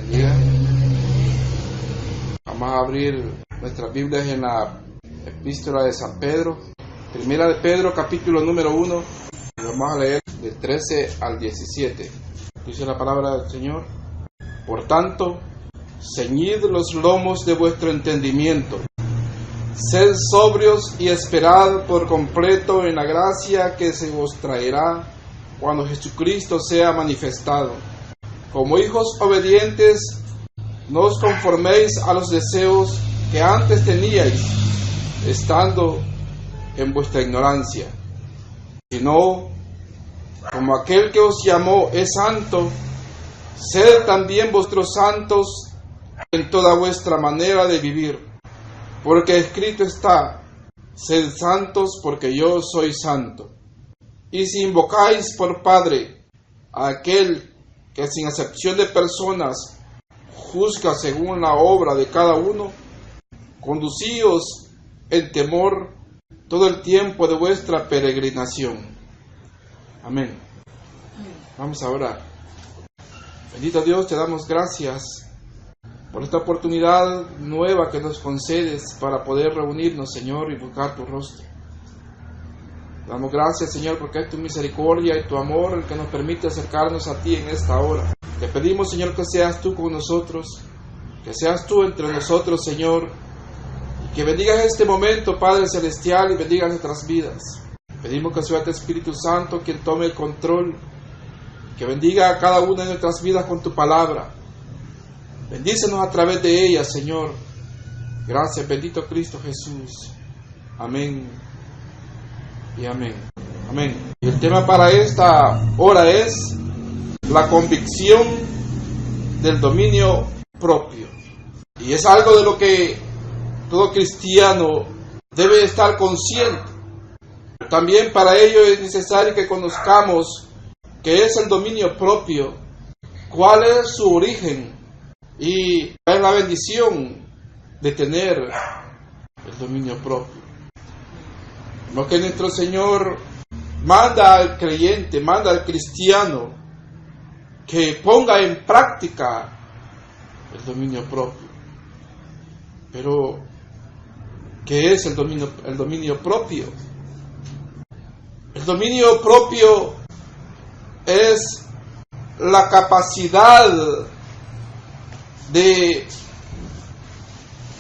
bendiga. Vamos a abrir nuestras Biblias en la epístola de San Pedro, primera de Pedro, capítulo número 1, y vamos a leer del 13 al 17. Dice la palabra del Señor: Por tanto, ceñid los lomos de vuestro entendimiento, sed sobrios y esperad por completo en la gracia que se os traerá cuando Jesucristo sea manifestado. Como hijos obedientes, no os conforméis a los deseos que antes teníais, estando en vuestra ignorancia, sino, como aquel que os llamó es santo, sed también vosotros santos en toda vuestra manera de vivir, porque escrito está: sed santos porque yo soy santo. Y si invocáis por Padre a aquel que sin acepción de personas juzga según la obra de cada uno, conducíos en temor todo el tiempo de vuestra peregrinación. Amén. Vamos a orar. Bendito Dios, te damos gracias por esta oportunidad nueva que nos concedes para poder reunirnos, Señor, y buscar tu rostro. Te damos gracias, Señor, porque es tu misericordia y tu amor el que nos permite acercarnos a ti en esta hora. Te pedimos, Señor, que seas tú con nosotros, que seas tú entre nosotros, Señor, y que bendigas este momento, Padre Celestial, y bendiga nuestras vidas. Pedimos que sea tu Espíritu Santo quien tome el control, que bendiga a cada una de nuestras vidas con tu palabra. Bendícenos a través de ella, Señor. Gracias, bendito Cristo Jesús. Amén y amén. Amén. Y el tema para esta hora es la convicción del dominio propio. Y es algo de lo que todo cristiano debe estar consciente. También para ello es necesario que conozcamos qué es el dominio propio, cuál es su origen y cuál es la bendición de tener el dominio propio. Lo que nuestro Señor manda al creyente, manda al cristiano que ponga en práctica el dominio propio. Pero, ¿qué es el dominio propio? El dominio propio es la capacidad de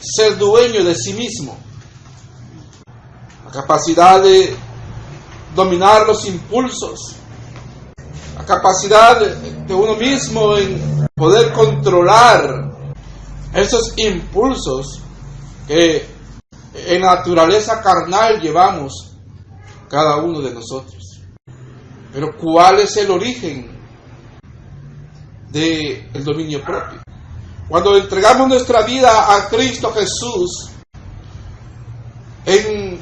ser dueño de sí mismo, la capacidad de dominar los impulsos, la capacidad de uno mismo en poder controlar esos impulsos que en naturaleza carnal llevamos cada uno de nosotros. Pero ¿cuál es el origen del dominio propio? Cuando entregamos nuestra vida a Cristo Jesús, en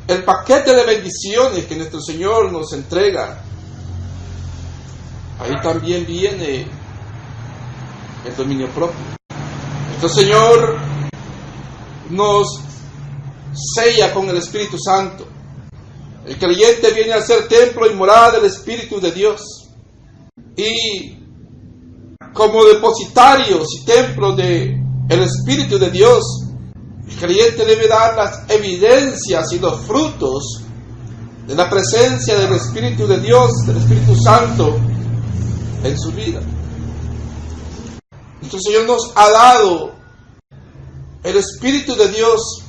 el paquete de bendiciones que nuestro Señor nos entrega, ahí también viene el dominio propio. Nuestro Señor nos sella con el Espíritu Santo. El creyente viene a ser templo y morada del Espíritu de Dios. Y como depositarios y templos del Espíritu de Dios, el creyente debe dar las evidencias y los frutos de la presencia del Espíritu de Dios, del Espíritu Santo en su vida. Nuestro Señor nos ha dado el Espíritu de Dios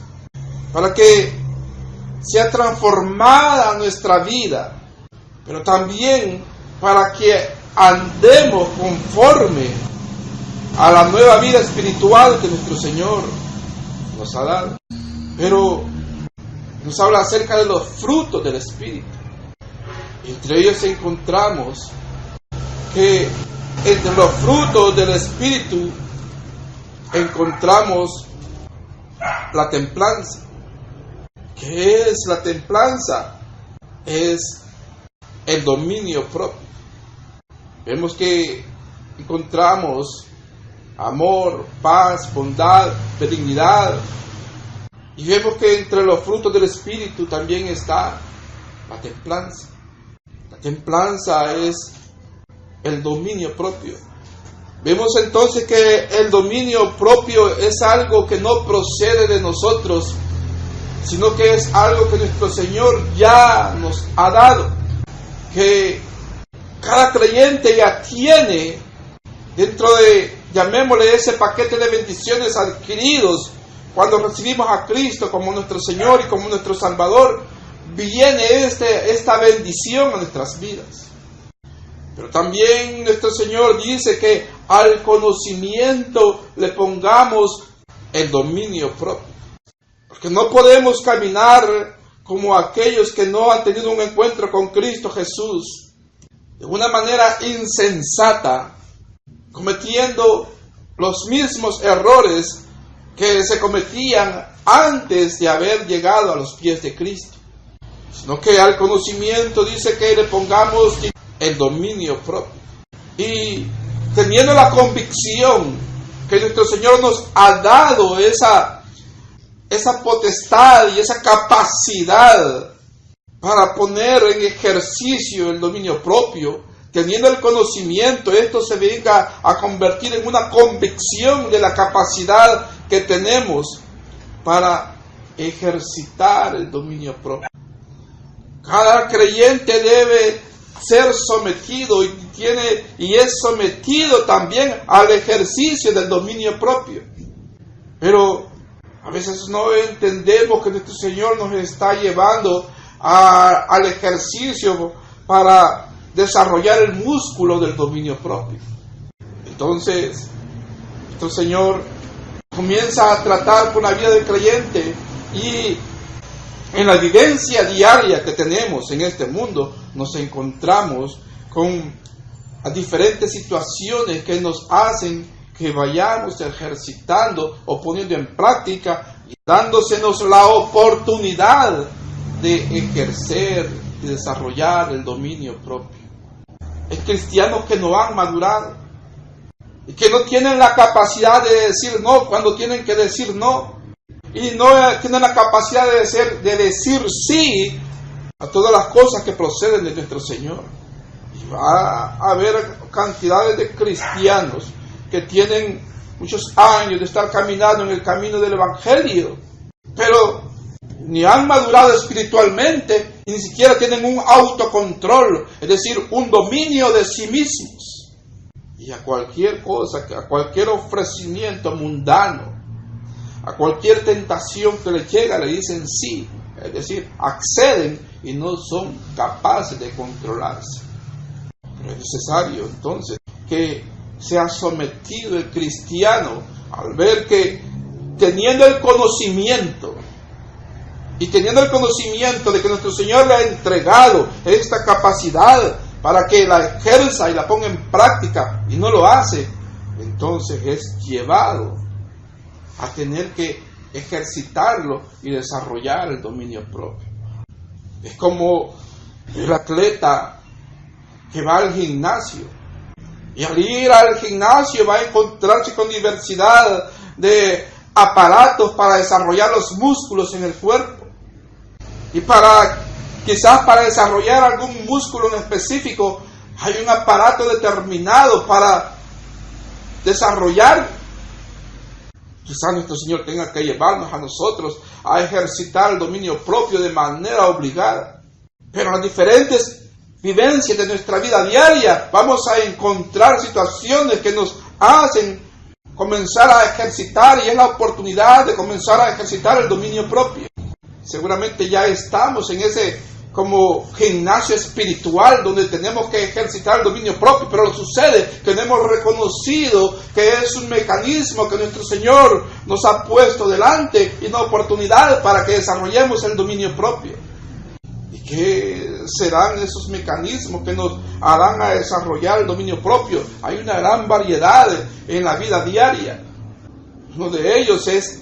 para que sea transformada nuestra vida, pero también para que andemos conforme a la nueva vida espiritual que nuestro Señor nos ha dado. Pero nos habla acerca de los frutos del Espíritu. Entre ellos encontramos que entre los frutos del Espíritu encontramos la templanza. ¿Qué es la templanza? Es el dominio propio. Vemos que encontramos amor, paz, bondad, benignidad. Y vemos que entre los frutos del Espíritu también está la templanza. La templanza es el dominio propio. Vemos entonces que el dominio propio es algo que no procede de nosotros, sino que es algo que nuestro Señor ya nos ha dado, que cada creyente ya tiene dentro de, llamémosle, ese paquete de bendiciones adquiridos cuando recibimos a Cristo como nuestro Señor y como nuestro Salvador. Viene esta bendición a nuestras vidas. Pero también nuestro Señor dice que al conocimiento le pongamos el dominio propio. Porque no podemos caminar como aquellos que no han tenido un encuentro con Cristo Jesús de una manera insensata, cometiendo los mismos errores que se cometían antes de haber llegado a los pies de Cristo. Sino que al conocimiento dice que le pongamos el dominio propio. Y teniendo la convicción que nuestro Señor nos ha dado esa potestad y esa capacidad para poner en ejercicio el dominio propio, teniendo el conocimiento, esto se venga a convertir en una convicción de la capacidad que tenemos para ejercitar el dominio propio. Cada creyente debe ser sometido y es sometido también al ejercicio del dominio propio. Pero a veces no entendemos que nuestro Señor nos está llevando al ejercicio para desarrollar el músculo del dominio propio. Entonces, nuestro Señor comienza a tratar con la vida del creyente, y en la vivencia diaria que tenemos en este mundo nos encontramos con diferentes situaciones que nos hacen que vayamos ejercitando o poniendo en práctica y dándosenos la oportunidad de ejercer y desarrollar el dominio propio. Es cristianos que no han madurado y que no tienen la capacidad de decir no cuando tienen que decir no, y no tienen la capacidad de decir sí a todas las cosas que proceden de nuestro Señor. Y va a haber cantidades de cristianos que tienen muchos años de estar caminando en el camino del Evangelio, pero ni han madurado espiritualmente y ni siquiera tienen un autocontrol, es decir, un dominio de sí mismos. Y a cualquier cosa, a cualquier ofrecimiento mundano, a cualquier tentación que les llega, le dicen sí, es decir, acceden y no son capaces de controlarse. Pero es necesario entonces que sea sometido el cristiano al ver que teniendo el conocimiento de que nuestro Señor le ha entregado esta capacidad para que la ejerza y la ponga en práctica y no lo hace, entonces es llevado a tener que ejercitarlo y desarrollar el dominio propio. Es como el atleta que va al gimnasio, y al ir al gimnasio va a encontrarse con diversidad de aparatos para desarrollar los músculos en el cuerpo. Y quizás para desarrollar algún músculo en específico hay un aparato determinado para desarrollar. Quizás nuestro Señor tenga que llevarnos a nosotros a ejercitar el dominio propio de manera obligada. Pero las diferentes vivencias de nuestra vida diaria vamos a encontrar situaciones que nos hacen comenzar a ejercitar, y es la oportunidad de comenzar a ejercitar el dominio propio. Seguramente ya estamos en ese como gimnasio espiritual donde tenemos que ejercitar el dominio propio, pero lo sucede que no hemos reconocido que es un mecanismo que nuestro Señor nos ha puesto delante y una oportunidad para que desarrollemos el dominio propio. ¿Y qué serán esos mecanismos que nos harán a desarrollar el dominio propio? Hay una gran variedad en la vida diaria. Uno de ellos es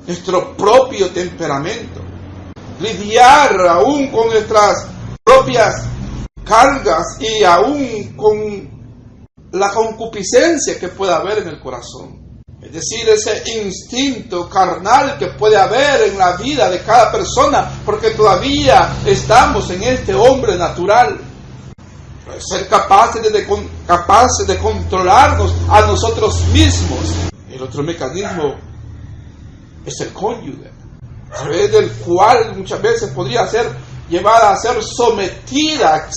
nuestro propio temperamento. Lidiar aún con nuestras propias cargas y aún con la concupiscencia que pueda haber en el corazón. Es decir, ese instinto carnal que puede haber en la vida de cada persona, porque todavía estamos en este hombre natural. ser capaces de controlarnos a nosotros mismos. El otro mecanismo es el cónyuge, a través del cual muchas veces podría ser llevada a ser sometida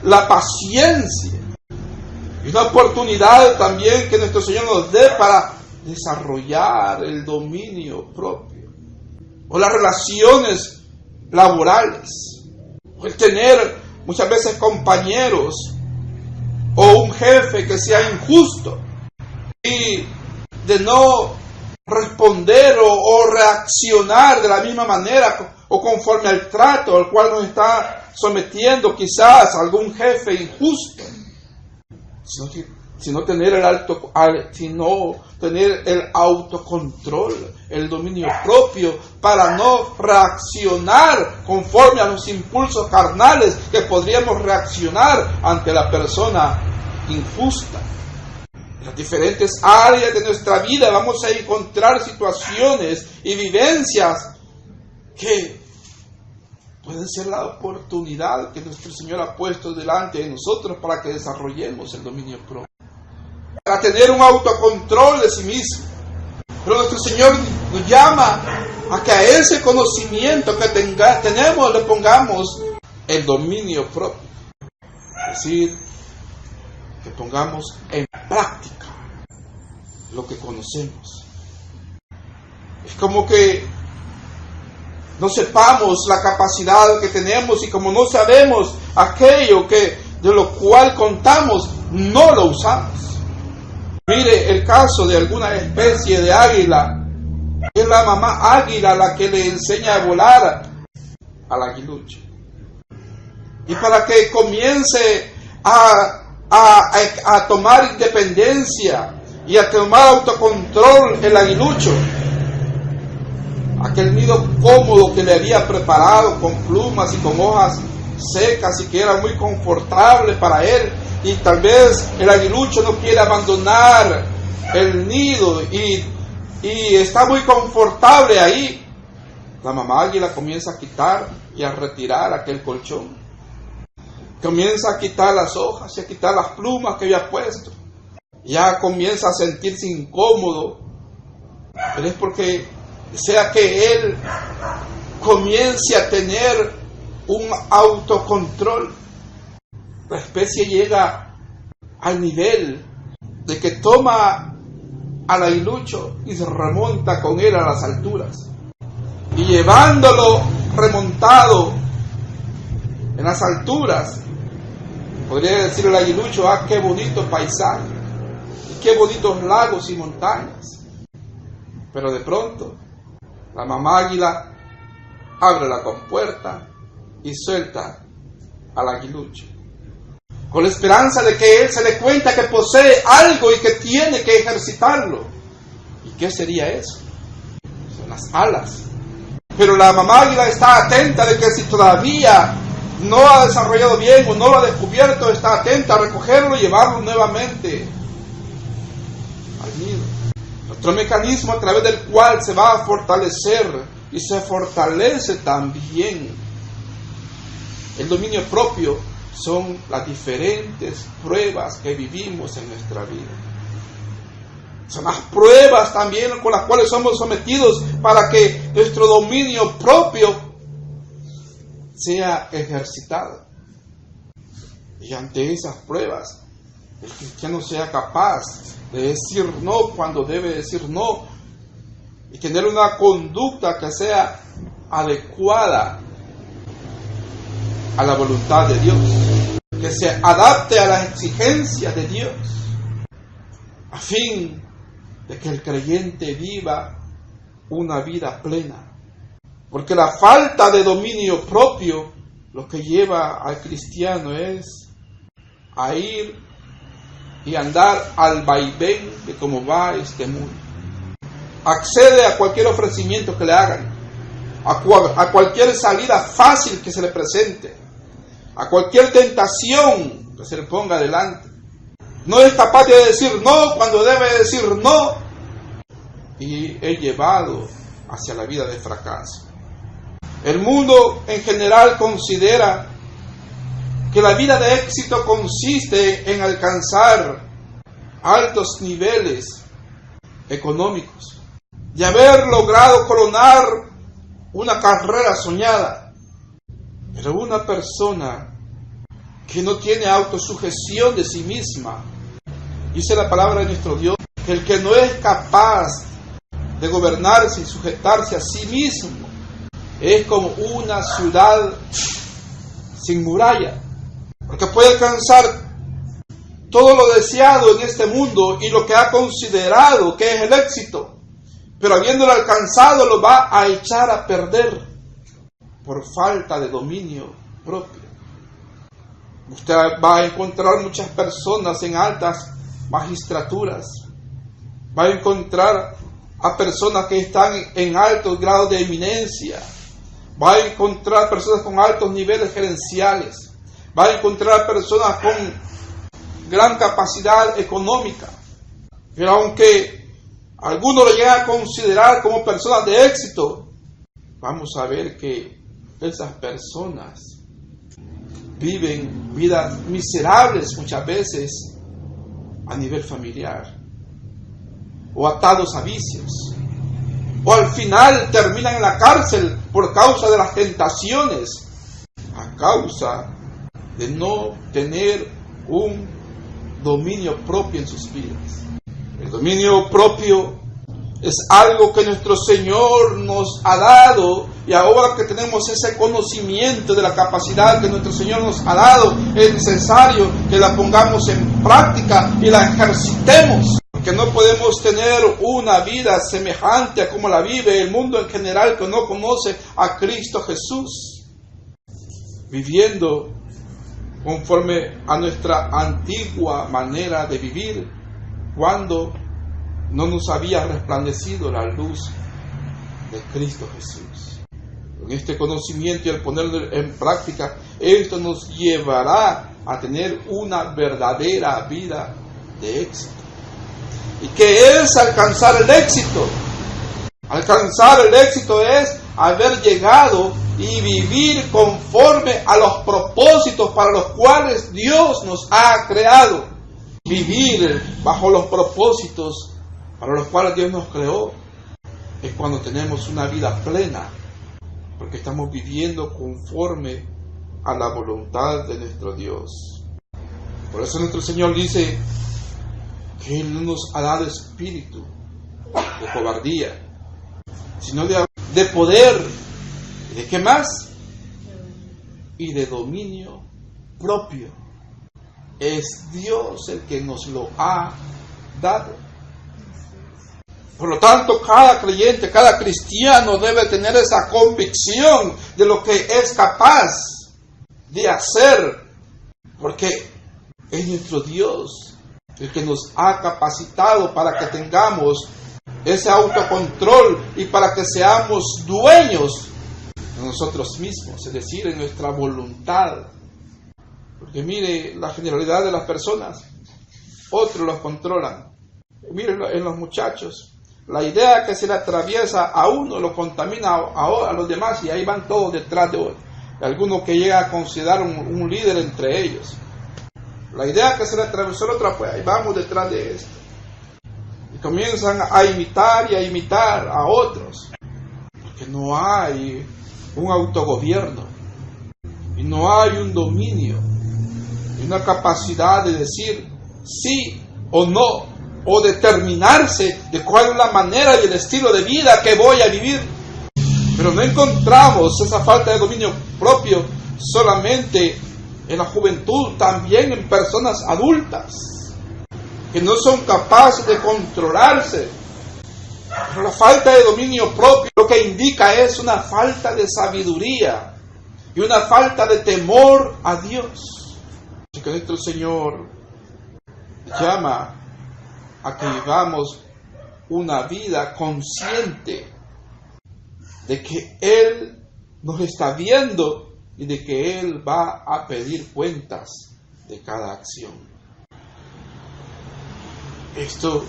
la paciencia. Y una oportunidad también que nuestro Señor nos dé para desarrollar el dominio propio. O las relaciones laborales. O el tener muchas veces compañeros o un jefe que sea injusto. Y de no responder o reaccionar de la misma manera o conforme al trato al cual nos está sometiendo quizás algún jefe injusto, sino tener el autocontrol, el dominio propio para no reaccionar conforme a los impulsos carnales que podríamos reaccionar ante la persona injusta. En las diferentes áreas de nuestra vida vamos a encontrar situaciones y vivencias que pueden ser la oportunidad que nuestro Señor ha puesto delante de nosotros para que desarrollemos el dominio propio, para tener un autocontrol de sí mismo. Pero nuestro Señor nos llama a que a ese conocimiento que tenemos le pongamos el dominio propio, es decir, que pongamos en práctica lo que conocemos. Es como que no sepamos la capacidad que tenemos y como no sabemos aquello de lo cual contamos, no lo usamos. Mire el caso de alguna especie de águila. Es la mamá águila la que le enseña a volar al aguilucho. Y para que comience a tomar independencia y a tomar autocontrol el aguilucho, aquel nido cómodo que le había preparado con plumas y con hojas secas y que era muy confortable para él, y tal vez el aguilucho no quiere abandonar el nido y está muy confortable ahí, la mamá águila comienza a quitar y a retirar aquel colchón, comienza a quitar las hojas y a quitar las plumas que había puesto, ya comienza a sentirse incómodo, pero es porque sea que él comience a tener un autocontrol. La especie llega al nivel de que toma al aguilucho y se remonta con él a las alturas. Y llevándolo remontado en las alturas, podría decir el aguilucho: ¡ah, qué bonito paisaje! Y ¡qué bonitos lagos y montañas! Pero de pronto, la mamá águila abre la compuerta y suelta al aguilucho, con la esperanza de que él se dé cuenta que posee algo y que tiene que ejercitarlo. ¿Y qué sería eso? Son las alas. Pero la mamá águila está atenta de que si todavía no ha desarrollado bien o no lo ha descubierto, está atenta a recogerlo y llevarlo nuevamente al nido. Otro mecanismo a través del cual se va a fortalecer y se fortalece también el dominio propio son las diferentes pruebas que vivimos en nuestra vida. Son las pruebas también con las cuales somos sometidos para que nuestro dominio propio sea ejercitado. Y ante esas pruebas, el cristiano sea capaz de decir no cuando debe decir no y tener una conducta que sea adecuada a la voluntad de Dios, que se adapte a las exigencias de Dios, a fin de que el creyente viva una vida plena. Porque la falta de dominio propio lo que lleva al cristiano es a ir y andar al vaivén de cómo va este mundo. Accede a cualquier ofrecimiento que le hagan, a cualquier salida fácil que se le presente, a cualquier tentación que se le ponga delante. No es capaz de decir no cuando debe decir no, y es llevado hacia la vida de fracaso. El mundo en general considera que la vida de éxito consiste en alcanzar altos niveles económicos, de haber logrado coronar una carrera soñada. Pero una persona que no tiene autosujeción de sí misma, dice la palabra de nuestro Dios, que el que no es capaz de gobernarse y sujetarse a sí mismo es como una ciudad sin muralla, porque puede alcanzar todo lo deseado en este mundo y lo que ha considerado que es el éxito, pero habiéndolo alcanzado lo va a echar a perder por falta de dominio propio. Usted va a encontrar muchas personas en altas magistraturas, va a encontrar a personas que están en altos grados de eminencia, va a encontrar personas con altos niveles gerenciales, va a encontrar personas con gran capacidad económica, pero aunque algunos lo llegan a considerar como personas de éxito, vamos a ver que esas personas viven vidas miserables muchas veces a nivel familiar, o atados a vicios, o al final terminan en la cárcel por causa de las tentaciones, a causa de no tener un dominio propio en sus vidas. El dominio propio es algo que nuestro Señor nos ha dado, y ahora que tenemos ese conocimiento de la capacidad que nuestro Señor nos ha dado, es necesario que la pongamos en práctica y la ejercitemos, porque no podemos tener una vida semejante a como la vive el mundo en general que no conoce a Cristo Jesús, viviendo conforme a nuestra antigua manera de vivir, cuando no nos había resplandecido la luz de Cristo Jesús. Con este conocimiento y al ponerlo en práctica, esto nos llevará a tener una verdadera vida de éxito. ¿Y qué es alcanzar el éxito? Alcanzar el éxito es haber llegado y vivir conforme a los propósitos para los cuales Dios nos ha creado. Vivir bajo los propósitos para los cuales Dios nos creó es cuando tenemos una vida plena, porque estamos viviendo conforme a la voluntad de nuestro Dios. Por eso nuestro Señor dice que Él no nos ha dado espíritu de cobardía, sino de poder, ¿de qué más? Y de dominio propio. Es Dios el que nos lo ha dado. Por lo tanto, cada creyente, cada cristiano debe tener esa convicción de lo que es capaz de hacer, porque es nuestro Dios el que nos ha capacitado para que tengamos ese autocontrol y para que seamos dueños de nosotros mismos, es decir, en nuestra voluntad. Porque mire la generalidad de las personas, otros los controlan. Mire en los muchachos, la idea que se le atraviesa a uno lo contamina a los demás, y ahí van todos detrás de alguno que llega a considerar un líder entre ellos. La idea que se le atravesó al otro, pues ahí vamos detrás de esto. Y comienzan a imitar y a imitar a otros, porque no hay un autogobierno, y no hay un dominio, y una capacidad de decir sí o no, o determinarse de cuál es la manera y el estilo de vida que voy a vivir. Pero no encontramos esa falta de dominio propio solamente en la juventud, también en personas adultas que no son capaces de controlarse. Pero la falta de dominio propio lo que indica es una falta de sabiduría y una falta de temor a Dios. Así que nuestro Señor llama a que vivamos una vida consciente de que Él nos está viendo y de que Él va a pedir cuentas de cada acción. Esto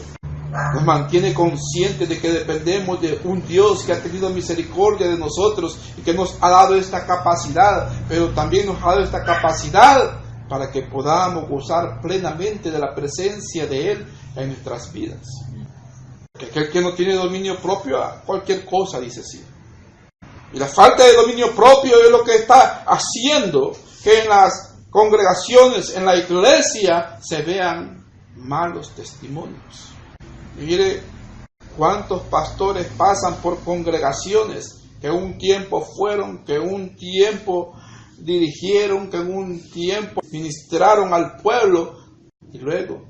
nos mantiene conscientes de que dependemos de un Dios que ha tenido misericordia de nosotros y que nos ha dado esta capacidad, pero también nos ha dado esta capacidad para que podamos gozar plenamente de la presencia de Él en nuestras vidas. Que aquel que no tiene dominio propio a cualquier cosa dice sí. Y la falta de dominio propio es lo que está haciendo que en las congregaciones, en la iglesia, se vean malos testimonios. Y mire cuántos pastores pasan por congregaciones que un tiempo fueron, que un tiempo dirigieron, que un tiempo ministraron al pueblo y luego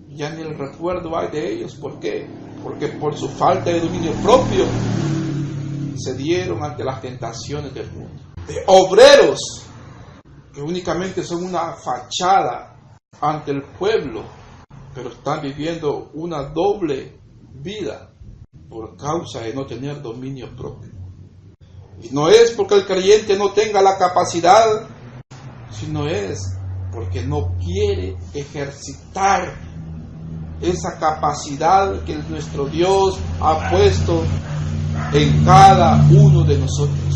ya ni el recuerdo hay de ellos. ¿Por qué? Porque por su falta de dominio propio se dieron ante las tentaciones del mundo. De obreros que únicamente son una fachada ante el pueblo, pero están viviendo una doble vida por causa de no tener dominio propio. Y no es porque el creyente no tenga la capacidad, sino es porque no quiere ejercitar esa capacidad que nuestro Dios ha puesto en cada uno de nosotros.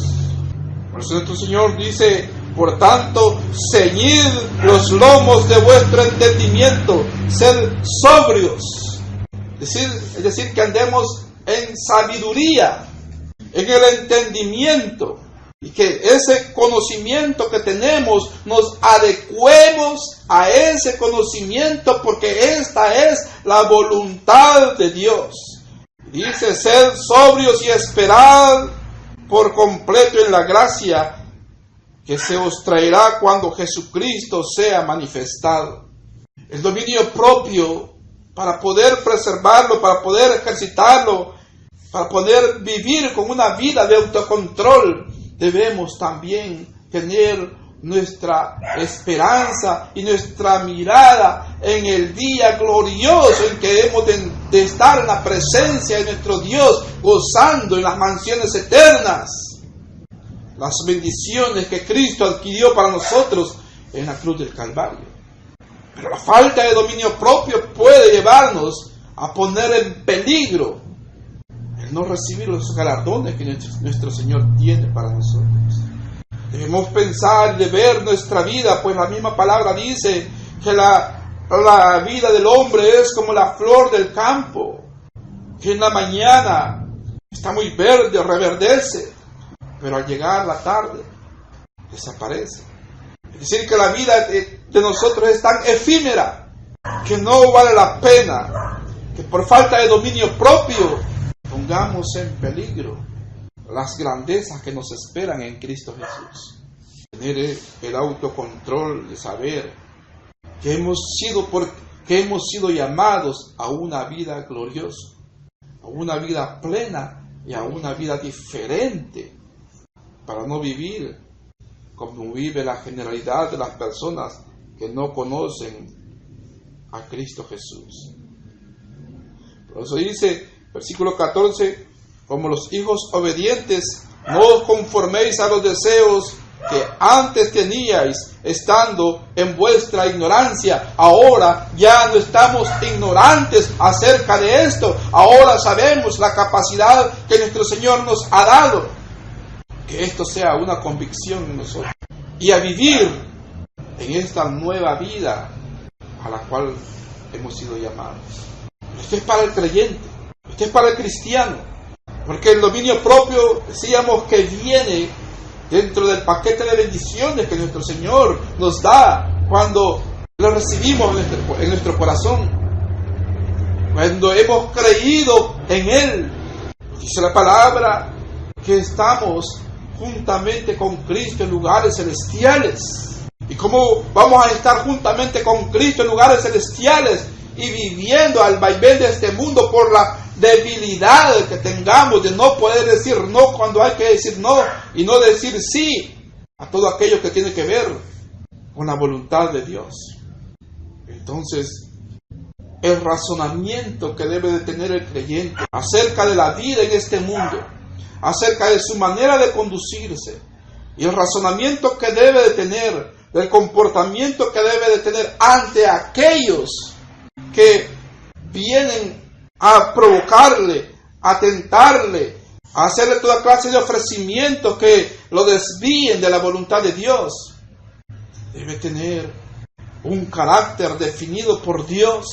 Por eso nuestro Señor dice: por tanto, ceñid los lomos de vuestro entendimiento, sed sobrios. Es decir, que andemos en sabiduría, en el entendimiento, y que ese conocimiento que tenemos nos adecuemos a ese conocimiento, porque esta es la voluntad de Dios. Dice: sed sobrios y esperad por completo en la gracia que se os traerá cuando Jesucristo sea manifestado. El dominio propio, para poder preservarlo, para poder ejercitarlo, para poder vivir con una vida de autocontrol, debemos también tener nuestra esperanza y nuestra mirada en el día glorioso en que hemos de estar en la presencia de nuestro Dios, gozando en las mansiones eternas las bendiciones que Cristo adquirió para nosotros en la cruz del Calvario. Pero la falta de dominio propio puede llevarnos a poner en peligro el no recibir los galardones que nuestro Señor tiene para nosotros. Debemos pensar y de ver nuestra vida, pues la misma palabra dice que la vida del hombre es como la flor del campo, que en la mañana está muy verde, reverdece, pero al llegar la tarde desaparece. Es decir, que la vida de nosotros es tan efímera que no vale la pena que por falta de dominio propio pongamos en peligro las grandezas que nos esperan en Cristo Jesús. Tener el autocontrol de saber que hemos sido llamados a una vida gloriosa, a una vida plena y a una vida diferente, para no vivir como vive la generalidad de las personas que no conocen a Cristo Jesús. Por eso dice, versículo 14, como los hijos obedientes, no os conforméis a los deseos que antes teníais, estando en vuestra ignorancia. Ahora ya no estamos ignorantes acerca de esto. Ahora sabemos la capacidad que nuestro Señor nos ha dado. Que esto sea una convicción en nosotros. Y a vivir en esta nueva vida a la cual hemos sido llamados. Esto es para el creyente. Esto es para el cristiano. Porque el dominio propio, decíamos, que viene dentro del paquete de bendiciones que nuestro Señor nos da cuando lo recibimos en nuestro corazón. Cuando hemos creído en Él. Dice la palabra que estamos juntamente con Cristo en lugares celestiales. ¿Y cómo vamos a estar juntamente con Cristo en lugares celestiales y viviendo al vaivén de este mundo por la debilidad que tengamos de no poder decir no cuando hay que decir no y no decir sí a todo aquello que tiene que ver con la voluntad de Dios? Entonces, el razonamiento que debe de tener el creyente acerca de la vida en este mundo, acerca de su manera de conducirse, y el razonamiento que debe de tener, del comportamiento que debe de tener ante aquellos que vienen a provocarle, a tentarle, a hacerle toda clase de ofrecimientos que lo desvíen de la voluntad de Dios. Debe tener un carácter definido por Dios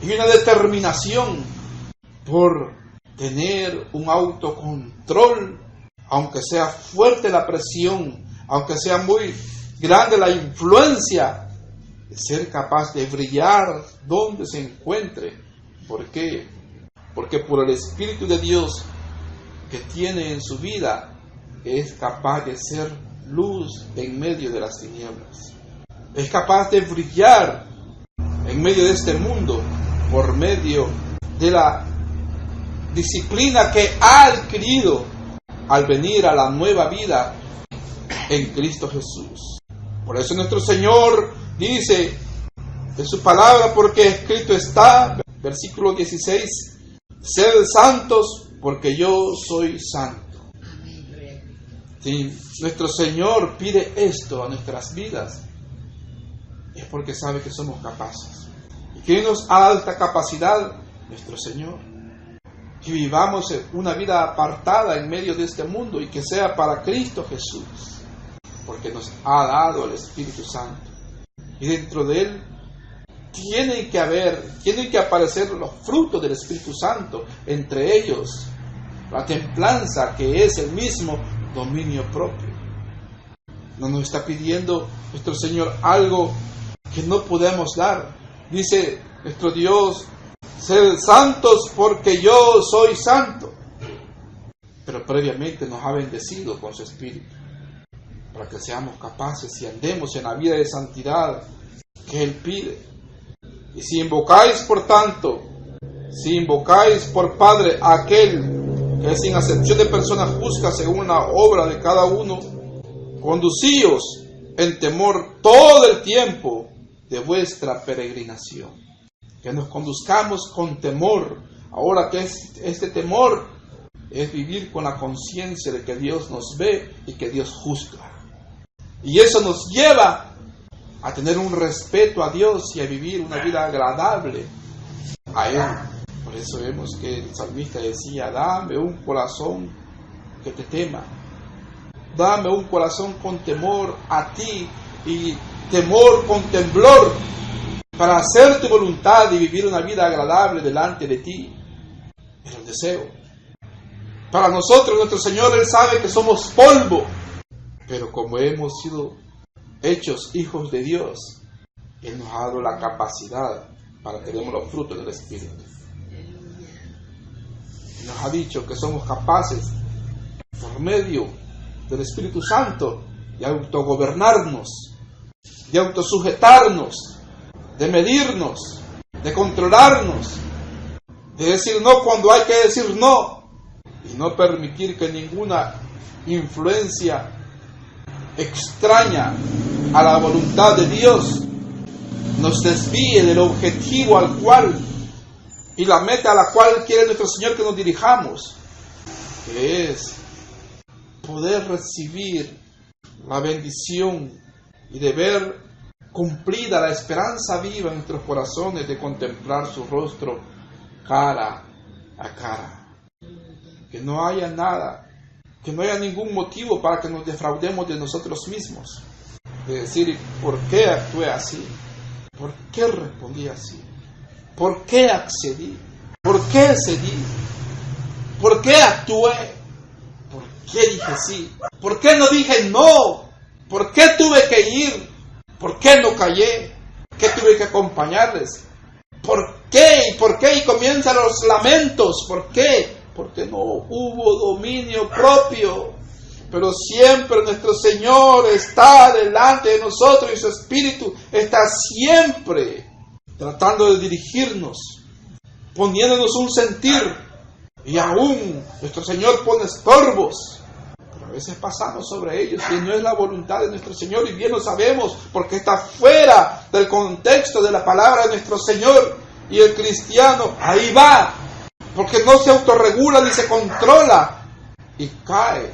y una determinación por tener un autocontrol, aunque sea fuerte la presión, aunque sea muy grande la influencia, de ser capaz de brillar donde se encuentre. ¿Por qué? Porque por el Espíritu de Dios que tiene en su vida, es capaz de ser luz en medio de las tinieblas. Es capaz de brillar en medio de este mundo por medio de la disciplina que ha adquirido al venir a la nueva vida en Cristo Jesús. Por eso nuestro Señor dice en su palabra, porque escrito está, versículo 16, sed santos porque yo soy santo. Si nuestro Señor pide esto a nuestras vidas, es porque sabe que somos capaces. ¿Y que nos ha dado esta capacidad? Nuestro Señor. Que vivamos una vida apartada en medio de este mundo y que sea para Cristo Jesús, porque nos ha dado el Espíritu Santo. Y dentro de Él tienen que aparecer los frutos del Espíritu Santo, entre ellos la templanza, que es el mismo dominio propio. No nos está pidiendo nuestro Señor algo que no podemos dar. Dice nuestro Dios, sed santos porque yo soy santo. Pero previamente nos ha bendecido con su Espíritu, para que seamos capaces y andemos en la vida de santidad que Él pide. Y si invocáis, por tanto, si invocáis por Padre a aquel que sin acepción de personas juzga según la obra de cada uno, conducíos en temor todo el tiempo de vuestra peregrinación. Que nos conduzcamos con temor. Ahora que este temor es vivir con la conciencia de que Dios nos ve y que Dios juzga. Y eso nos lleva a tener un respeto a Dios y a vivir una vida agradable a Él. Por eso vemos que el salmista decía, dame un corazón que te tema. Dame un corazón con temor a ti y temor con temblor para hacer tu voluntad y vivir una vida agradable delante de ti. Es el deseo. Para nosotros, nuestro Señor, Él sabe que somos polvo, pero como hemos sido hechos hijos de Dios, Él nos ha dado la capacidad para que demos los frutos del Espíritu. Nos ha dicho que somos capaces, por medio del Espíritu Santo, de autogobernarnos, de autosujetarnos, de medirnos, de controlarnos, de decir no cuando hay que decir no, y no permitir que ninguna influencia extraña a la voluntad de Dios nos desvíe del objetivo al cual y la meta a la cual quiere nuestro Señor que nos dirijamos, que es poder recibir la bendición y de ver cumplida la esperanza viva en nuestros corazones de contemplar su rostro cara a cara. Que no haya nada, que no haya ningún motivo para que nos defraudemos de nosotros mismos. De decir, ¿por qué actué así? ¿Por qué respondí así? ¿Por qué accedí? ¿Por qué cedí? ¿Por qué actué? ¿Por qué dije sí? ¿Por qué no dije no? ¿Por qué tuve que ir? ¿Por qué no callé? ¿Qué tuve que acompañarles? ¿Por qué? ¿Y por qué? Y comienzan los lamentos. ¿Por qué? Porque no hubo dominio propio. Pero siempre nuestro Señor está delante de nosotros y su Espíritu está siempre tratando de dirigirnos, poniéndonos un sentir. Y aún nuestro Señor pone estorbos, pero a veces pasamos sobre ellos y no es la voluntad de nuestro Señor, y bien lo sabemos porque está fuera del contexto de la palabra de nuestro Señor. Y el cristiano ahí va, porque no se autorregula ni se controla y cae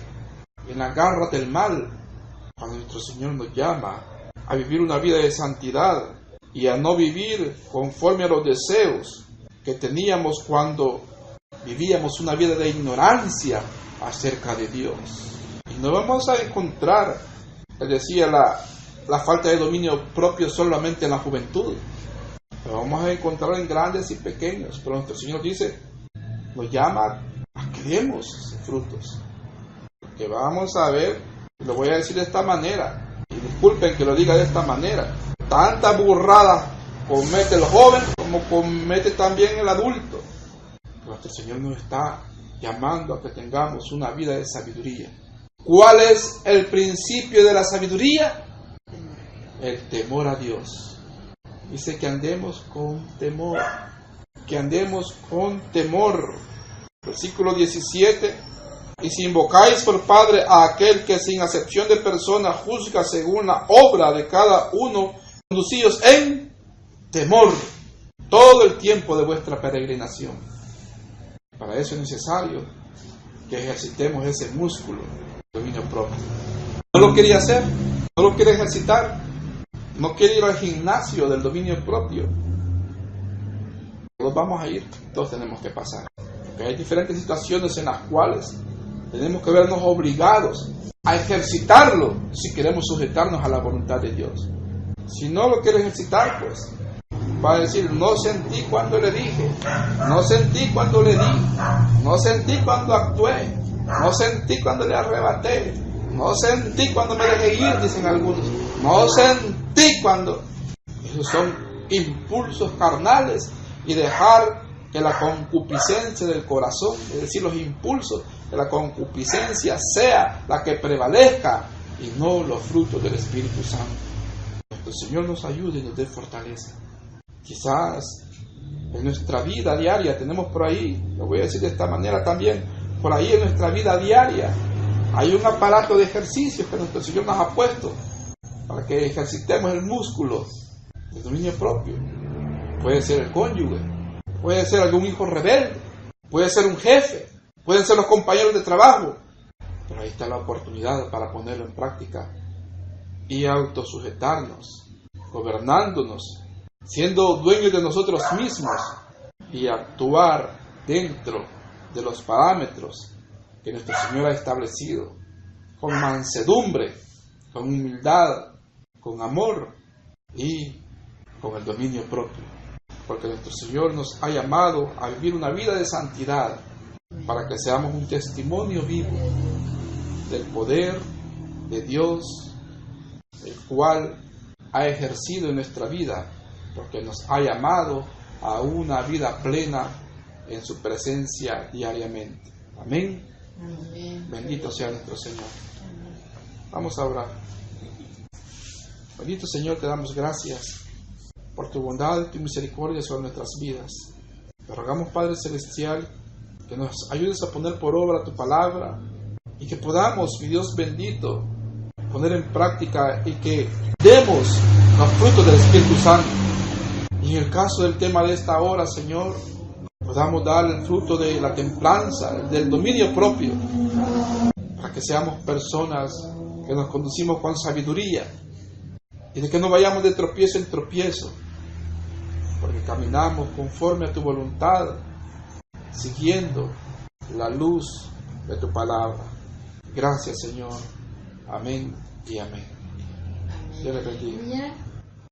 en la garra del mal cuando nuestro Señor nos llama a vivir una vida de santidad y a no vivir conforme a los deseos que teníamos cuando vivíamos una vida de ignorancia acerca de Dios. Y no vamos a encontrar, decía la falta de dominio propio solamente en la juventud. Lo vamos a encontrar en grandes y pequeños. Pero nuestro Señor dice, nos llama a que demos frutos. Que vamos a ver, lo voy a decir de esta manera, y disculpen que lo diga de esta manera, tanta burrada comete el joven como comete también el adulto. Nuestro Señor nos está llamando a que tengamos una vida de sabiduría. ¿Cuál es el principio de la sabiduría? El temor a Dios. Dice que andemos con temor. Que andemos con temor. Versículo 17. Y si invocáis por Padre a aquel que sin acepción de persona juzga según la obra de cada uno, conducíos en temor todo el tiempo de vuestra peregrinación. Para eso es necesario que ejercitemos ese músculo de dominio propio. ¿No lo quería hacer? ¿No lo quiere ejercitar? ¿No quiere ir al gimnasio del dominio propio? Todos vamos a ir, todos tenemos que pasar. Porque hay diferentes situaciones en las cuales tenemos que vernos obligados a ejercitarlo si queremos sujetarnos a la voluntad de Dios. Si no lo quiere ejercitar, pues va a decir, no sentí cuando le dije, no sentí cuando le di, no sentí cuando actué, no sentí cuando le arrebaté, no sentí cuando me dejé ir, dicen algunos, no sentí cuando... Esos son impulsos carnales, y dejar que la concupiscencia del corazón, es decir, los impulsos de la concupiscencia sea la que prevalezca y no los frutos del Espíritu Santo. Nuestro Señor nos ayude y nos dé fortaleza. Quizás en nuestra vida diaria tenemos por ahí, lo voy a decir de esta manera también, por ahí en nuestra vida diaria hay un aparato de ejercicios que nuestro Señor nos ha puesto para que ejercitemos el músculo del dominio propio. Puede ser el cónyuge, puede ser algún hijo rebelde, puede ser un jefe, pueden ser los compañeros de trabajo, pero ahí está la oportunidad para ponerlo en práctica y autosujetarnos, gobernándonos, siendo dueños de nosotros mismos y actuar dentro de los parámetros que nuestro Señor ha establecido, con mansedumbre, con humildad, con amor y con el dominio propio. Porque nuestro Señor nos ha llamado a vivir una vida de santidad para que seamos un testimonio vivo del poder de Dios, el cual ha ejercido en nuestra vida, porque nos ha llamado a una vida plena en su presencia diariamente. Amén. Amén. Bendito sea nuestro Señor. Amén. Vamos a orar. Bendito Señor, te damos gracias por tu bondad y tu misericordia sobre nuestras vidas. Te rogamos, Padre Celestial, que nos ayudes a poner por obra tu palabra y que podamos, mi Dios bendito, poner en práctica y que demos los frutos del Espíritu Santo. Y en el caso del tema de esta hora, Señor, podamos dar el fruto de la templanza, del dominio propio, para que seamos personas que nos conducimos con sabiduría y de que no vayamos de tropiezo en tropiezo, porque caminamos conforme a tu voluntad, siguiendo la luz de tu palabra. Gracias, Señor. Amén y amén. Dios le bendiga.